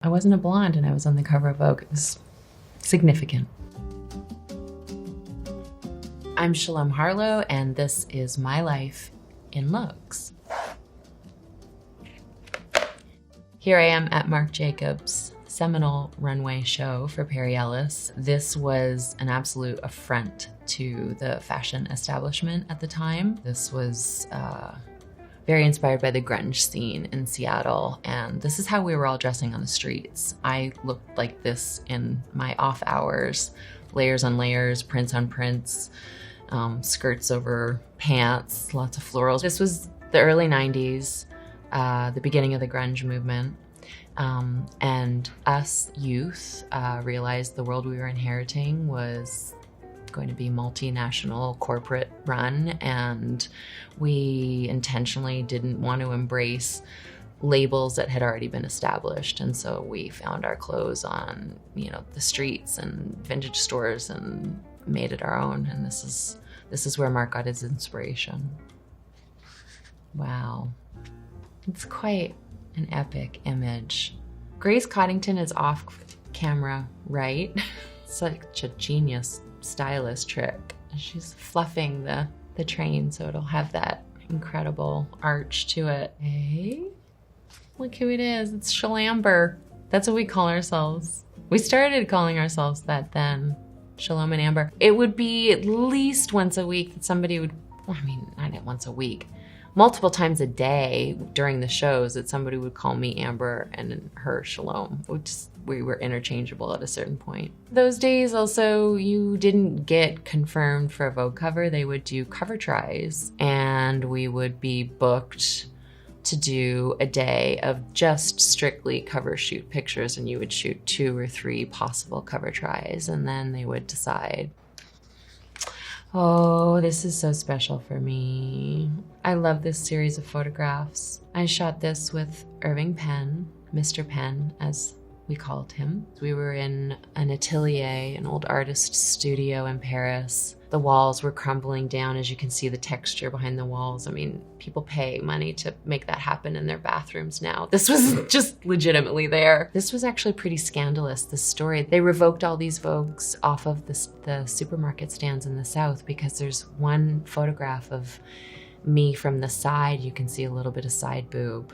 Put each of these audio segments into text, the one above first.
I wasn't a blonde and I was on the cover of Vogue. It was significant. I'm Shalom Harlow, and this is my life in looks. Here I am at Marc Jacobs' seminal runway show for Perry Ellis. This was an absolute affront to the fashion establishment at the time. This was very inspired by the grunge scene in Seattle, and this is how we were all dressing on the streets. I looked like this in my off hours, layers on layers, prints on prints, skirts over pants, lots of florals. This was the early 90s, the beginning of the grunge movement. And us youth realized the world we were inheriting was going to be multinational corporate run, and we intentionally didn't want to embrace labels that had already been established. And so we found our clothes on, the streets and vintage stores and made it our own. And this is where Marc got his inspiration. Wow. It's quite an epic image. Grace Coddington is off camera, right? Such a genius stylist trick. She's fluffing the train so it'll have that incredible arch to it. Hey, look who it is. It's Shalamber. That's what we call ourselves. We started calling ourselves that then. Shalom and Amber. It would be at least once a week that somebody would, not once a week, multiple times a day during the shows that somebody would call me Amber and her Shalom. We were interchangeable at a certain point. Those days also, you didn't get confirmed for a Vogue cover. They would do cover tries, and we would be booked to do a day of just strictly cover shoot pictures, and you would shoot 2 or 3 possible cover tries, and then they would decide. Oh, this is so special for me. I love this series of photographs. I shot this with Irving Penn, Mr. Penn, as we called him. We were in an atelier, an old artist studio in Paris. The walls were crumbling down, as you can see the texture behind the walls. People pay money to make that happen in their bathrooms now. This was just legitimately there. This was actually pretty scandalous, this story. They revoked all these Vogues off of the supermarket stands in the South because there's one photograph of me from the side. You can see a little bit of side boob,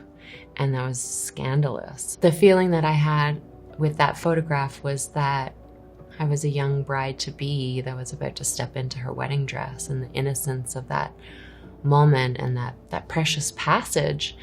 and that was scandalous. The feeling that I had with that photograph was that I was a young bride-to-be that was about to step into her wedding dress, and the innocence of that moment and that precious passage.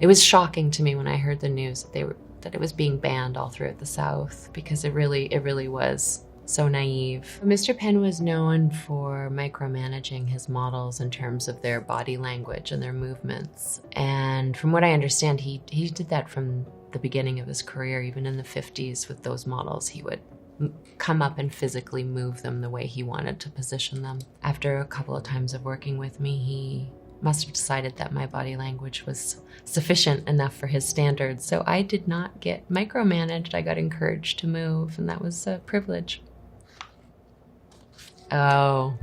It was shocking to me when I heard the news that it was being banned all throughout the South, because it really was so naive. Mr. Penn was known for micromanaging his models in terms of their body language and their movements. And from what I understand, he did that from the beginning of his career. Even in the 50s with those models, he would come up and physically move them the way he wanted to position them. After a couple of times of working with me, he must have decided that my body language was sufficient enough for his standards. So I did not get micromanaged. I got encouraged to move, and that was a privilege. Oh,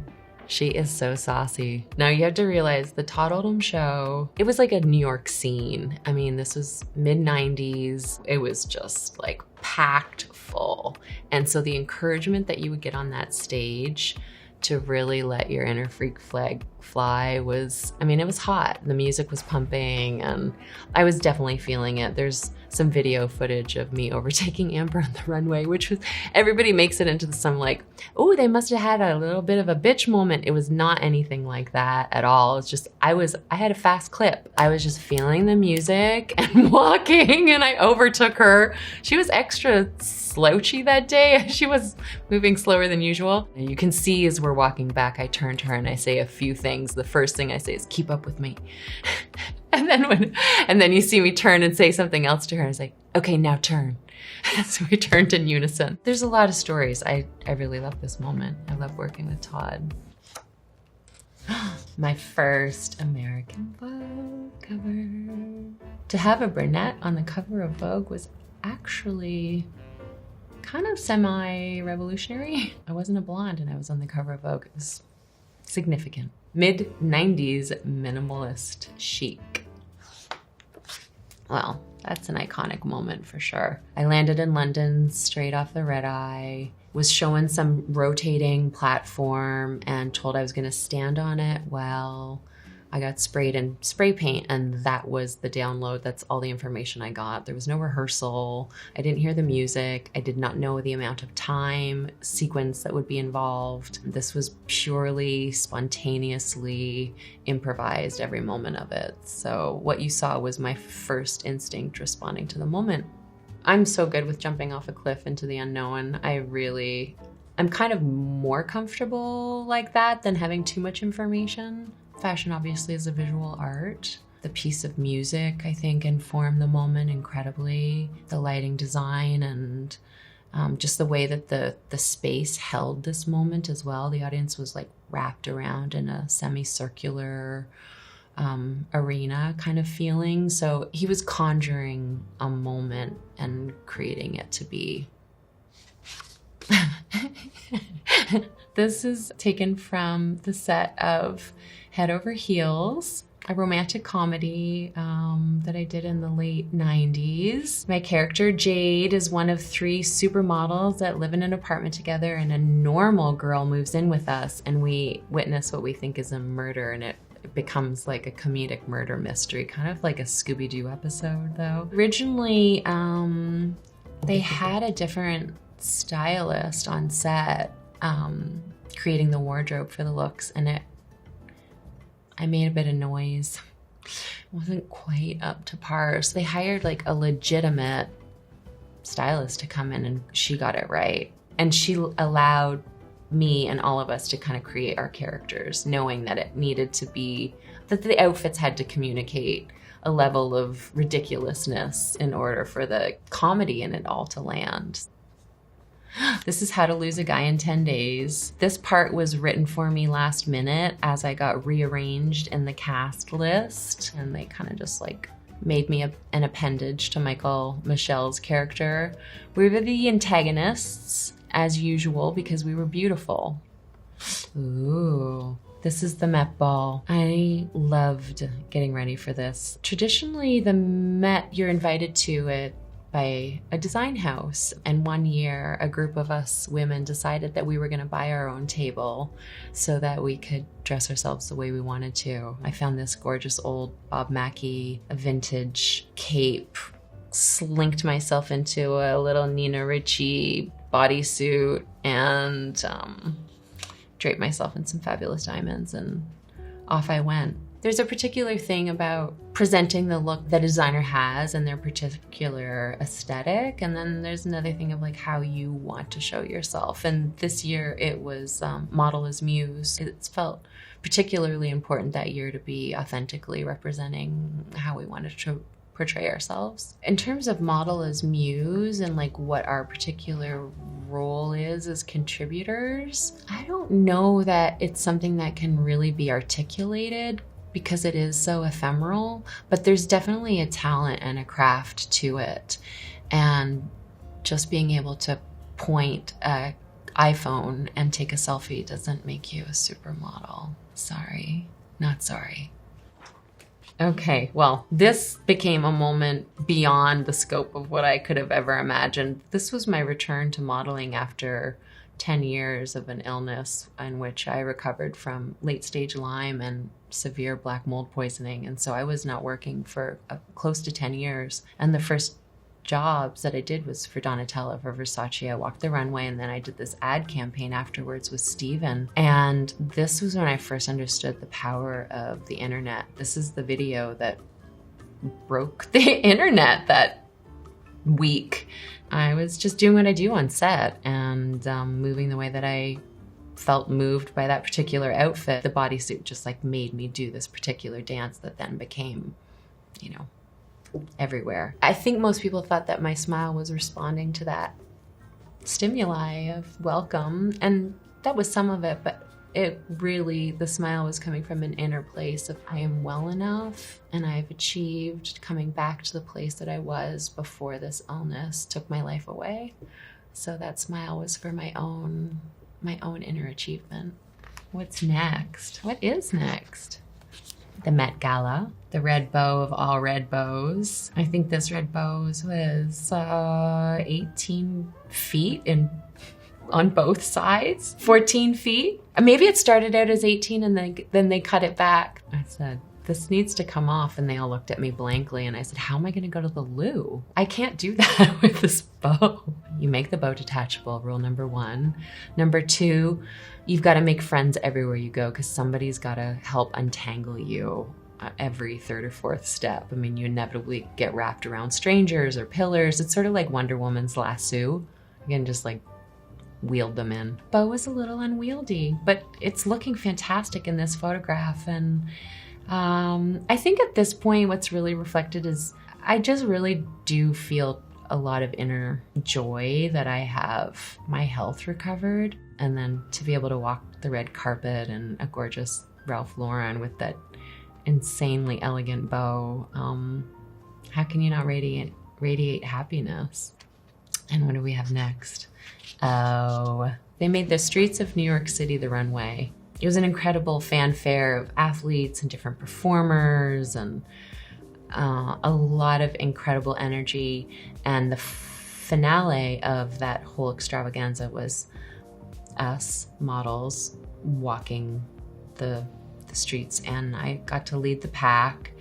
she is so saucy. Now you have to realize the Todd Oldham show, it was like a New York scene. This was mid-90s. It was just like packed full. And so the encouragement that you would get on that stage to really let your inner freak flag fly was, it was hot. The music was pumping, and I was definitely feeling it. There's some video footage of me overtaking Amber on the runway, which was, everybody makes it into some like, oh, they must have had a little bit of a bitch moment. It was not anything like that at all. It's just, I had a fast clip. I was just feeling the music and walking, and I overtook her. She was extra slouchy that day. She was moving slower than usual. And you can see as we're walking back, I turn to her and I say a few things. The first thing I say is, keep up with me. And then you see me turn and say something else to her. I was like, okay, now turn. So we turned in unison. There's a lot of stories. I really love this moment. I love working with Todd. My first American Vogue cover. To have a brunette on the cover of Vogue was actually kind of semi-revolutionary. I wasn't a blonde and I was on the cover of Vogue. It was significant. Mid-90s minimalist chic. Well, that's an iconic moment for sure. I landed in London straight off the red eye, was shown some rotating platform and told I was going to stand on it. Well, I got sprayed in spray paint, and that was the download. That's all the information I got. There was no rehearsal. I didn't hear the music. I did not know the amount of time sequence that would be involved. This was purely spontaneously improvised, every moment of it. So what you saw was my first instinct responding to the moment. I'm so good with jumping off a cliff into the unknown. I'm kind of more comfortable like that than having too much information. Fashion obviously is a visual art. The piece of music, I think, informed the moment incredibly. The lighting design and just the way that the space held this moment as well. The audience was like wrapped around in a semicircular arena kind of feeling. So he was conjuring a moment and creating it to be. This is taken from the set of Head Over Heels, a romantic comedy that I did in the late 90s. My character, Jade, is one of 3 supermodels that live in an apartment together, and a normal girl moves in with us, and we witness what we think is a murder, and it becomes like a comedic murder mystery, kind of like a Scooby-Doo episode, though. Originally, they had a different stylist on set creating the wardrobe for the looks, and I made a bit of noise. It wasn't quite up to par. So they hired like a legitimate stylist to come in, and she got it right. And she allowed me and all of us to kind of create our characters, knowing that it needed to be, that the outfits had to communicate a level of ridiculousness in order for the comedy in it all to land. This is How to Lose a Guy in 10 Days. This part was written for me last minute as I got rearranged in the cast list, and they kind of just like made me an appendage to Michelle's character. We were the antagonists, as usual, because we were beautiful. Ooh. This is the Met Ball. I loved getting ready for this. Traditionally, the Met, you're invited to it by a design house. And one year, a group of us women decided that we were going to buy our own table so that we could dress ourselves the way we wanted to. I found this gorgeous old Bob Mackie vintage cape, slinked myself into a little Nina Ricci bodysuit, and draped myself in some fabulous diamonds, and off I went. There's a particular thing about presenting the look the designer has and their particular aesthetic, and then there's another thing of like how you want to show yourself. And this year it was Model as Muse. It felt particularly important that year to be authentically representing how we wanted to portray ourselves. In terms of Model as Muse and like what our particular role is as contributors, I don't know that it's something that can really be articulated because it is so ephemeral, but there's definitely a talent and a craft to it. And just being able to point an iPhone and take a selfie doesn't make you a supermodel. Sorry, not sorry. Okay, well, this became a moment beyond the scope of what I could have ever imagined. This was my return to modeling after 10 years of an illness in which I recovered from late-stage Lyme and severe black mold poisoning. And so I was not working for close to 10 years. And the first jobs that I did was for Donatella, for Versace. I walked the runway, and then I did this ad campaign afterwards with Steven. And this was when I first understood the power of the internet. This is the video that broke the internet that week. I was just doing what I do on set and moving the way that I felt moved by that particular outfit. The bodysuit just like made me do this particular dance that then became, you know, everywhere. I think most people thought that my smile was responding to that stimuli of welcome, and that was some of it, but it really, the smile was coming from an inner place of I am well enough and I've achieved coming back to the place that I was before this illness took my life away. So that smile was for my own inner achievement. What's next? What is next? the Met Gala, the red bow of all red bows. I think this red bow was 18 feet on both sides, 14 feet. Maybe it started out as 18 and then they cut it back. I said, this needs to come off. And they all looked at me blankly and I said, how am I gonna go to the loo? I can't do that with this bow. You make the bow detachable, rule number 1. Number 2, you've gotta make friends everywhere you go because somebody's gotta help untangle you every 3rd or 4th step. I mean, you inevitably get wrapped around strangers or pillars. It's sort of like Wonder Woman's lasso. Again, just like wheeled them in. Bow was a little unwieldy, but it's looking fantastic in this photograph. And I think at this point, what's really reflected is I just really do feel a lot of inner joy that I have my health recovered. And then to be able to walk the red carpet and a gorgeous Ralph Lauren with that insanely elegant bow, how can you not radiate happiness? And what do we have next? Oh, they made the streets of New York City the runway. It was an incredible fanfare of athletes and different performers and a lot of incredible energy. And the finale of that whole extravaganza was us models walking the streets. And I got to lead the pack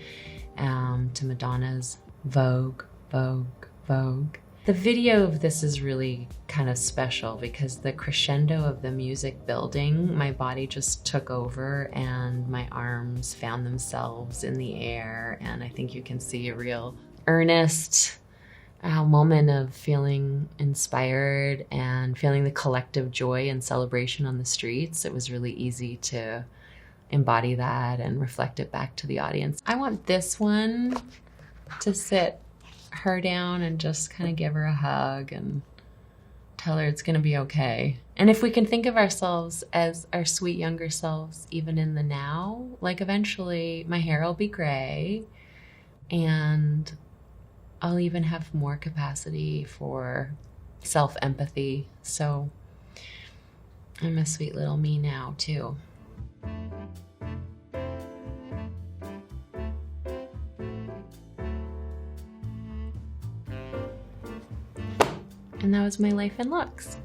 to Madonna's Vogue, Vogue, Vogue. The video of this is really kind of special because the crescendo of the music building, my body just took over and my arms found themselves in the air. And I think you can see a real earnest moment of feeling inspired and feeling the collective joy and celebration on the streets. It was really easy to embody that and reflect it back to the audience. I want this one to sit her down and just kind of give her a hug and tell her it's going to be okay. And if we can think of ourselves as our sweet younger selves, even in the now, like eventually my hair will be gray and I'll even have more capacity for self-empathy. So I'm a sweet little me now too. And that was my life and looks.